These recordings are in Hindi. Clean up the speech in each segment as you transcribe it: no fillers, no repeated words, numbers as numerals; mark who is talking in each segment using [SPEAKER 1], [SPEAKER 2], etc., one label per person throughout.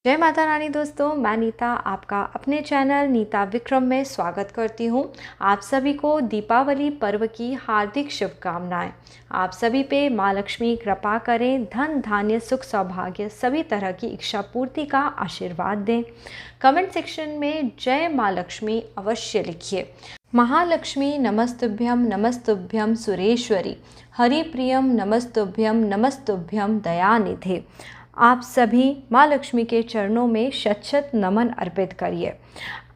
[SPEAKER 1] जय माता रानी दोस्तों, मैं नीता आपका अपने चैनल नीता विक्रम में स्वागत करती हूँ। आप सभी को दीपावली पर्व की हार्दिक शुभकामनाएं। आप सभी पे माँ लक्ष्मी कृपा करें, धन धान्य सुख सौभाग्य सभी तरह की इच्छा पूर्ति का आशीर्वाद दें। कमेंट सेक्शन में जय माँ लक्ष्मी अवश्य लिखिए। महालक्ष्मी नमस्तुभ्यम नमस्तुभ्यम सुरेश्वरी, हरिप्रियम नमस्तुभ्यम नमस्तुभ्यम दयानिधे। आप सभी माँ लक्ष्मी के चरणों में शत शत नमन अर्पित करिए।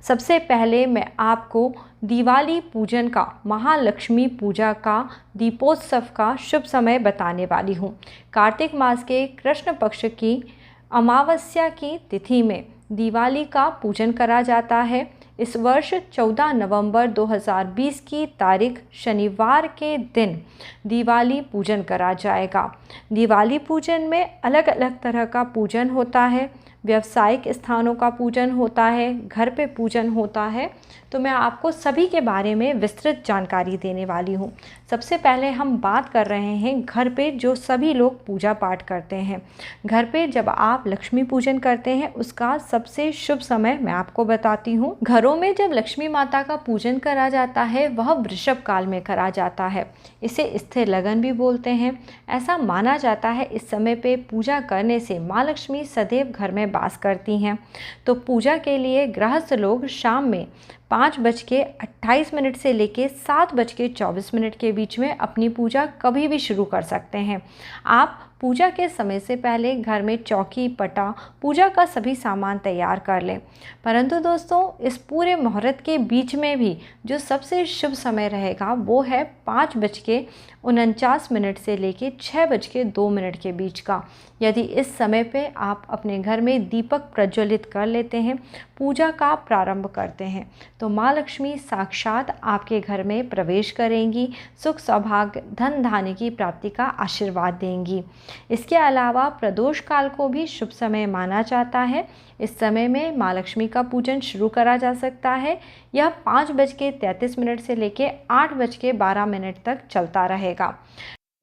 [SPEAKER 1] सबसे पहले मैं आपको दिवाली पूजन का, महालक्ष्मी पूजा का, दीपोत्सव का शुभ समय बताने वाली हूँ। कार्तिक मास के कृष्ण पक्ष की अमावस्या की तिथि में दिवाली का पूजन करा जाता है। इस वर्ष 14 नवंबर 2020 की तारीख शनिवार के दिन दिवाली पूजन करा जाएगा। दिवाली पूजन में अलग अलग तरह का पूजन होता है। व्यावसायिक स्थानों का पूजन होता है, घर पे पूजन होता है। तो मैं आपको सभी के बारे में विस्तृत जानकारी देने वाली हूँ। सबसे पहले हम बात कर रहे हैं घर पे जो सभी लोग पूजा पाठ करते हैं। घर पे जब आप लक्ष्मी पूजन करते हैं उसका सबसे शुभ समय मैं आपको बताती हूँ। घरों में जब लक्ष्मी माता का पूजन करा जाता है वह वृषभ काल में करा जाता है। इसे स्थिर लगन भी बोलते हैं। ऐसा माना जाता है इस समय पे पूजा करने से माँ लक्ष्मी सदैव घर में वास करती हैं। तो पूजा के लिए गृहस्थ लोग शाम में 5:28 से लेकर 7:24 के बीच में अपनी पूजा कभी भी शुरू कर सकते हैं। आप पूजा के समय से पहले घर में चौकी, पटा, पूजा का सभी सामान तैयार कर लें। परंतु दोस्तों, इस पूरे मुहूर्त के बीच में भी जो सबसे शुभ समय रहेगा वो है 5:49 से लेकर 6:02 के बीच का। यदि इस समय पे आप अपने घर में दीपक प्रज्वलित कर लेते हैं, पूजा का प्रारंभ करते हैं, तो माँ लक्ष्मी साक्षात आपके घर में प्रवेश करेंगी, सुख सौभाग्य धन धान्य की प्राप्ति का आशीर्वाद देंगी। इसके अलावा प्रदोष काल को भी शुभ समय माना जाता है। इस समय में माँ लक्ष्मी का पूजन शुरू करा जा सकता है। यह 5:33 से लेकर 8:12 तक चलता रहेगा।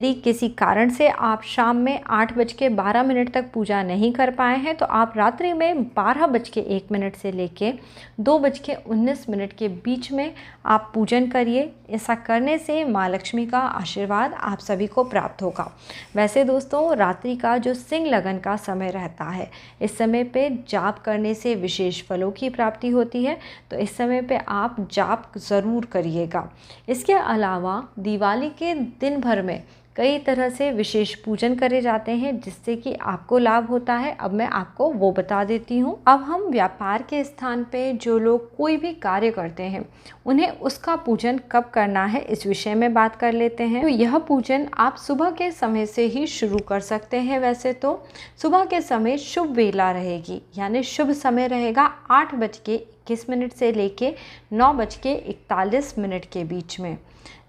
[SPEAKER 1] यदि किसी कारण से आप शाम में 8:12 तक पूजा नहीं कर पाए हैं तो आप रात्रि में 12:01 से लेकर 2:19 के बीच में आप पूजन करिए। ऐसा करने से माँ लक्ष्मी का आशीर्वाद आप सभी को प्राप्त होगा। वैसे दोस्तों, रात्रि का जो सिंह लगन का समय रहता है, इस समय पे जाप करने से विशेष फलों की प्राप्ति होती है। तो इस समय पे आप जाप ज़रूर करिएगा। इसके अलावा दिवाली के दिन भर में कई तरह से विशेष पूजन करे जाते हैं जिससे कि आपको लाभ होता है। अब मैं आपको वो बता देती हूँ। अब हम व्यापार के स्थान पे जो लोग कोई भी कार्य करते हैं उन्हें उसका पूजन कब करना है इस विषय में बात कर लेते हैं। तो यह पूजन आप सुबह के समय से ही शुरू कर सकते हैं। वैसे तो सुबह के समय शुभ वेला रहेगी, यानी शुभ समय रहेगा 8:21 से लेके 9:41 के बीच में।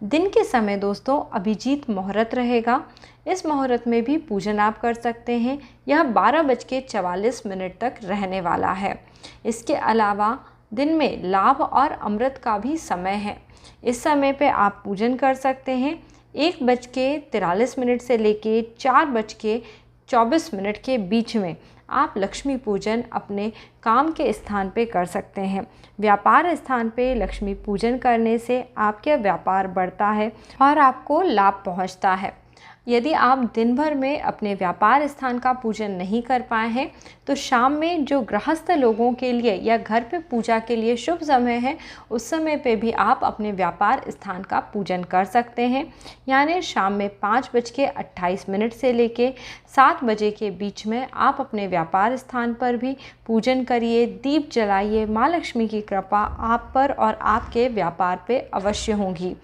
[SPEAKER 1] दिन के समय दोस्तों अभिजीत मुहूर्त रहेगा। इस मुहूर्त में भी पूजन आप कर सकते हैं। यह 12:44 तक रहने वाला है। इसके अलावा दिन में लाभ और अमृत का भी समय है। इस समय पे आप पूजन कर सकते हैं। 1:43 से लेके 4:24 के बीच में आप लक्ष्मी पूजन अपने काम के स्थान पे कर सकते हैं। व्यापार स्थान पे लक्ष्मी पूजन करने से आपका व्यापार बढ़ता है और आपको लाभ पहुंचता है। यदि आप दिन भर में अपने व्यापार स्थान का पूजन नहीं कर पाए हैं तो शाम में जो गृहस्थ लोगों के लिए या घर पे पूजा के लिए शुभ समय है उस समय पे भी आप अपने व्यापार स्थान का पूजन कर सकते हैं। यानी शाम में 5:28 से लेके 7 बजे के बीच में आप अपने व्यापार स्थान पर भी पूजन करिए, दीप जलाइए। माँ लक्ष्मी की कृपा आप पर और आपके व्यापार पे अवश्य होगी।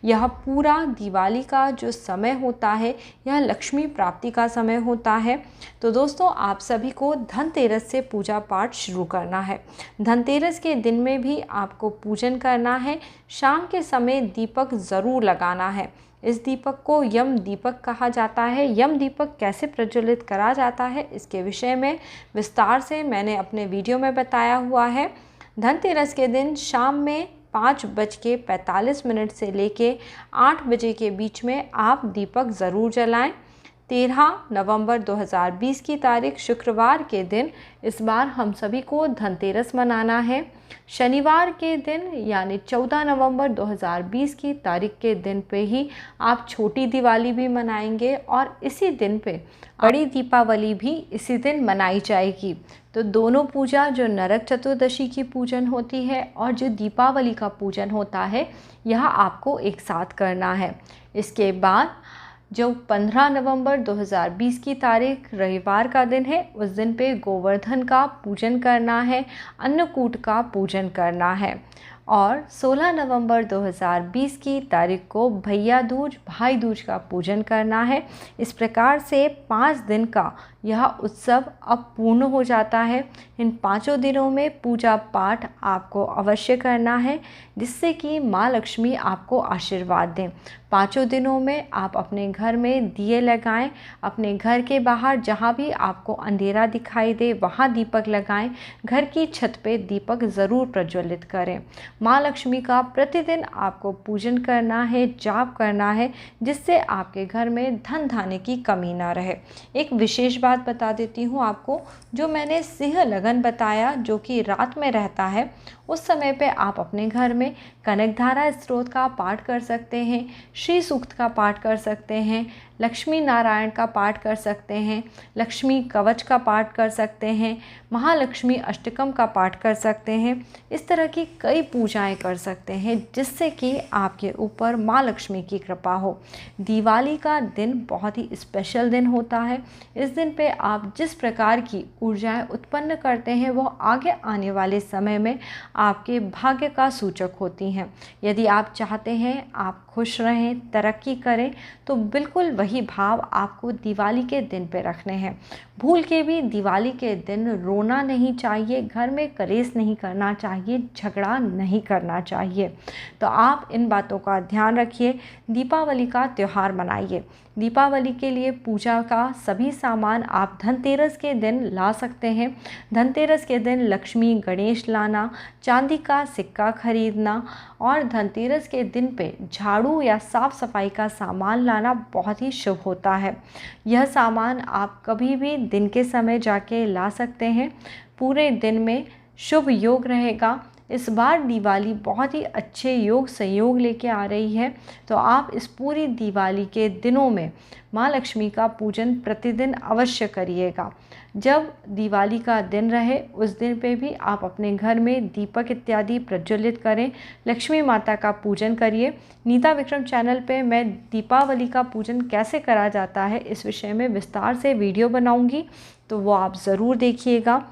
[SPEAKER 1] यह पूरा दिवाली का जो समय होता है यह लक्ष्मी प्राप्ति का समय होता है। तो दोस्तों, आप सभी को धनतेरस से पूजा पाठ शुरू करना है। धनतेरस के दिन में भी आपको पूजन करना है। शाम के समय दीपक ज़रूर लगाना है। इस दीपक को यम दीपक कहा जाता है। यम दीपक कैसे प्रज्वलित करा जाता है इसके विषय में विस्तार से मैंने अपने वीडियो में बताया हुआ है। धनतेरस के दिन शाम में 5:45 से लेके 8 बजे के बीच में आप दीपक ज़रूर जलाएं। 13 नवंबर 2020 की तारीख शुक्रवार के दिन इस बार हम सभी को धनतेरस मनाना है। शनिवार के दिन यानी 14 नवंबर 2020 की तारीख के दिन पे ही आप छोटी दिवाली भी मनाएंगे और इसी दिन पे बड़ी दीपावली भी इसी दिन मनाई जाएगी। तो दोनों पूजा, जो नरक चतुर्दशी की पूजन होती है और जो दीपावली का पूजन होता है, यह आपको एक साथ करना है। इसके बाद जो 15 नवंबर 2020 की तारीख रविवार का दिन है, उस दिन पे गोवर्धन का पूजन करना है, अन्नकूट का पूजन करना है। और 16 नवंबर 2020 की तारीख को भैया दूज, भाई दूज का पूजन करना है। इस प्रकार से 5 दिन का यह उत्सव अब पूर्ण हो जाता है। इन 5 दिनों में पूजा पाठ आपको अवश्य करना है, जिससे कि माँ लक्ष्मी आपको आशीर्वाद दें। 5 दिनों में आप अपने घर में दिए लगाएं, अपने घर के बाहर जहाँ भी आपको अंधेरा दिखाई दे वहाँ दीपक लगाएं, घर की छत पे दीपक ज़रूर प्रज्वलित करें। माँ लक्ष्मी का प्रतिदिन आपको पूजन करना है, जाप करना है, जिससे आपके घर में धन धान्य की कमी ना रहे। एक विशेष बात बता देती हूँ आपको, जो मैंने सिंह लगन बताया जो कि रात में रहता है, उस समय पे आप अपने घर में कनकधारा स्तोत्र का पाठ कर सकते हैं, श्री सूक्त का पाठ कर सकते हैं, लक्ष्मी नारायण का पाठ कर सकते हैं, लक्ष्मी कवच का पाठ कर सकते हैं, महालक्ष्मी अष्टकम का पाठ कर सकते हैं। इस तरह की कई पूजाएं कर सकते हैं, जिससे कि आपके ऊपर माँ लक्ष्मी की कृपा हो। दिवाली का दिन बहुत ही स्पेशल दिन होता है। इस दिन पे आप जिस प्रकार की ऊर्जाएं उत्पन्न करते हैं, वो आगे आने वाले समय में आपके भाग्य का सूचक होती हैं। यदि आप चाहते हैं आप खुश रहें, तरक्की करें, तो बिल्कुल वही भाव आपको दिवाली के दिन पे रखने हैं। भूल के भी दिवाली के दिन रोना नहीं चाहिए, घर में कलेश नहीं करना चाहिए, झगड़ा नहीं करना चाहिए। तो आप इन बातों का ध्यान रखिए। दीपावली का त्यौहार मनाइए। दीपावली के लिए पूजा का सभी सामान आप धनतेरस के दिन ला सकते हैं। धनतेरस के दिन लक्ष्मी गणेश लाना, चांदी का सिक्का खरीदना और धनतेरस के दिन पे झाड़ू या साफ़ सफाई का सामान लाना बहुत ही शुभ होता है। यह सामान आप कभी भी दिन के समय जाके ला सकते हैं। पूरे दिन में शुभ योग रहेगा। इस बार दिवाली बहुत ही अच्छे योग संयोग लेके आ रही है, तो आप इस पूरी दिवाली के दिनों में माँ लक्ष्मी का पूजन प्रतिदिन अवश्य करिएगा। जब दिवाली का दिन रहे उस दिन पे भी आप अपने घर में दीपक इत्यादि प्रज्वलित करें, लक्ष्मी माता का पूजन करिए। नीता विक्रम चैनल पे मैं दीपावली का पूजन कैसे करा जाता है इस विषय में विस्तार से वीडियो बनाऊंगी, तो वो आप ज़रूर देखिएगा।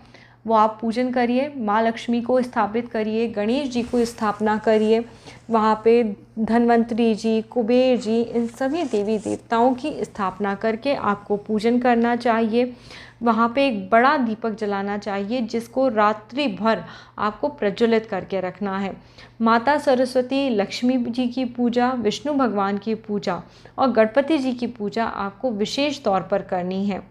[SPEAKER 1] वो आप पूजन करिए, माँ लक्ष्मी को स्थापित करिए, गणेश जी को स्थापना करिए। वहाँ पे धन्वंतरी जी, कुबेर जी, इन सभी देवी देवताओं की स्थापना करके आपको पूजन करना चाहिए। वहाँ पे एक बड़ा दीपक जलाना चाहिए, जिसको रात्रि भर आपको प्रज्वलित करके रखना है। माता सरस्वती, लक्ष्मी जी की पूजा, विष्णु भगवान की पूजा और गणपति जी की पूजा आपको विशेष तौर पर करनी है।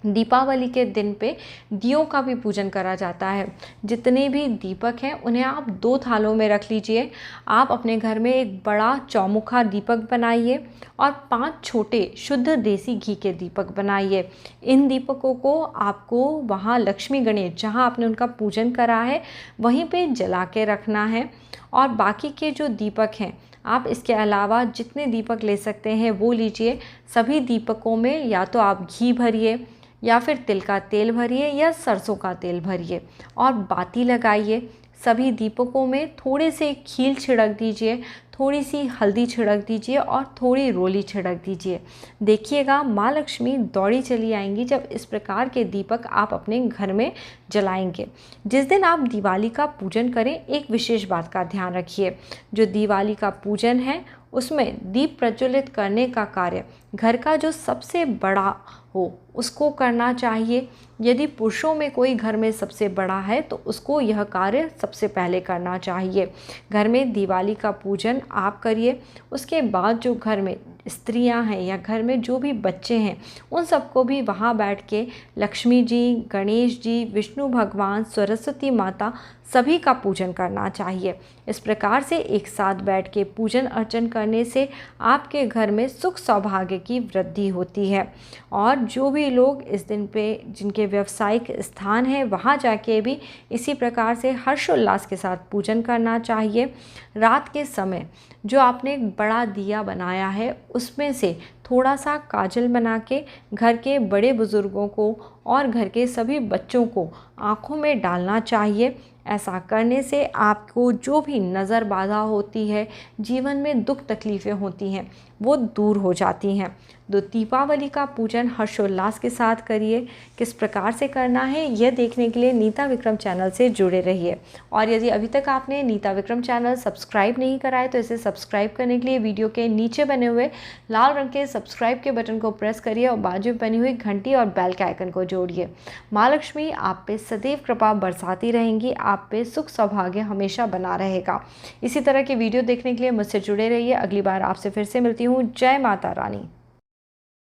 [SPEAKER 1] दीपावली के दिन पे दियों का भी पूजन करा जाता है। जितने भी दीपक हैं उन्हें आप 2 थालों में रख लीजिए। आप अपने घर में एक बड़ा चौमुखा दीपक बनाइए और 5 छोटे शुद्ध देसी घी के दीपक बनाइए। इन दीपकों को आपको वहाँ लक्ष्मी गणेश जहाँ आपने उनका पूजन करा है वहीं पे जला के रखना है। और बाकी के जो दीपक हैं, आप इसके अलावा जितने दीपक ले सकते हैं वो लीजिए। सभी दीपकों में या तो आप घी भरिए या फिर तिल का तेल भरिए या सरसों का तेल भरिए और बाती लगाइए। सभी दीपकों में थोड़े से खील छिड़क दीजिए, थोड़ी सी हल्दी छिड़क दीजिए और थोड़ी रोली छिड़क दीजिए। देखिएगा माँ लक्ष्मी दौड़ी चली आएंगी जब इस प्रकार के दीपक आप अपने घर में जलाएंगे। जिस दिन आप दिवाली का पूजन करें, एक विशेष बात का ध्यान रखिए। जो दिवाली का पूजन है उसमें दीप प्रज्वलित करने का कार्य घर का जो सबसे बड़ा हो उसको करना चाहिए। यदि पुरुषों में कोई घर में सबसे बड़ा है तो उसको यह कार्य सबसे पहले करना चाहिए। घर में दिवाली का पूजन आप करिए। उसके बाद जो घर में स्त्रियां हैं या घर में जो भी बच्चे हैं उन सबको भी वहाँ बैठ के लक्ष्मी जी, गणेश जी, विष्णु भगवान, सरस्वती माता सभी का पूजन करना चाहिए। इस प्रकार से एक साथ बैठ के पूजन अर्चन करने से आपके घर में सुख सौभाग्य की वृद्धि होती है। और जो भी लोग इस दिन पे जिनके व्यावसायिक स्थान है वहाँ जाके भी इसी प्रकार से हर्षोल्लास के साथ पूजन करना चाहिए। रात के समय जो आपने एक बड़ा दिया बनाया है उसमें से थोड़ा सा काजल बना के घर के बड़े बुज़ुर्गों को और घर के सभी बच्चों को आँखों में डालना चाहिए। ऐसा करने से आपको जो भी नज़र बाधा होती है, जीवन में दुख तकलीफ़ें होती हैं, वो दूर हो जाती हैं। तो दीपावली का पूजन हर्षोल्लास के साथ करिए। किस प्रकार से करना है यह देखने के लिए नीता विक्रम चैनल से जुड़े रहिए। और यदि अभी तक आपने नीता विक्रम चैनल सब्सक्राइब नहीं करा है तो इसे सब्सक्राइब करने के लिए वीडियो के नीचे बने हुए लाल रंग के सब्सक्राइब के बटन को प्रेस करिए और बाजू में बनी हुई घंटी और बेल के आइकन को जोड़िए। माँ लक्ष्मी आप पे सदैव कृपा बरसाती रहेंगी, आप पे सुख सौभाग्य हमेशा बना रहेगा। इसी तरह के वीडियो देखने के लिए मुझसे जुड़े रहिए। अगली बार आपसे फिर से मिलती हूँ। जय माता रानी।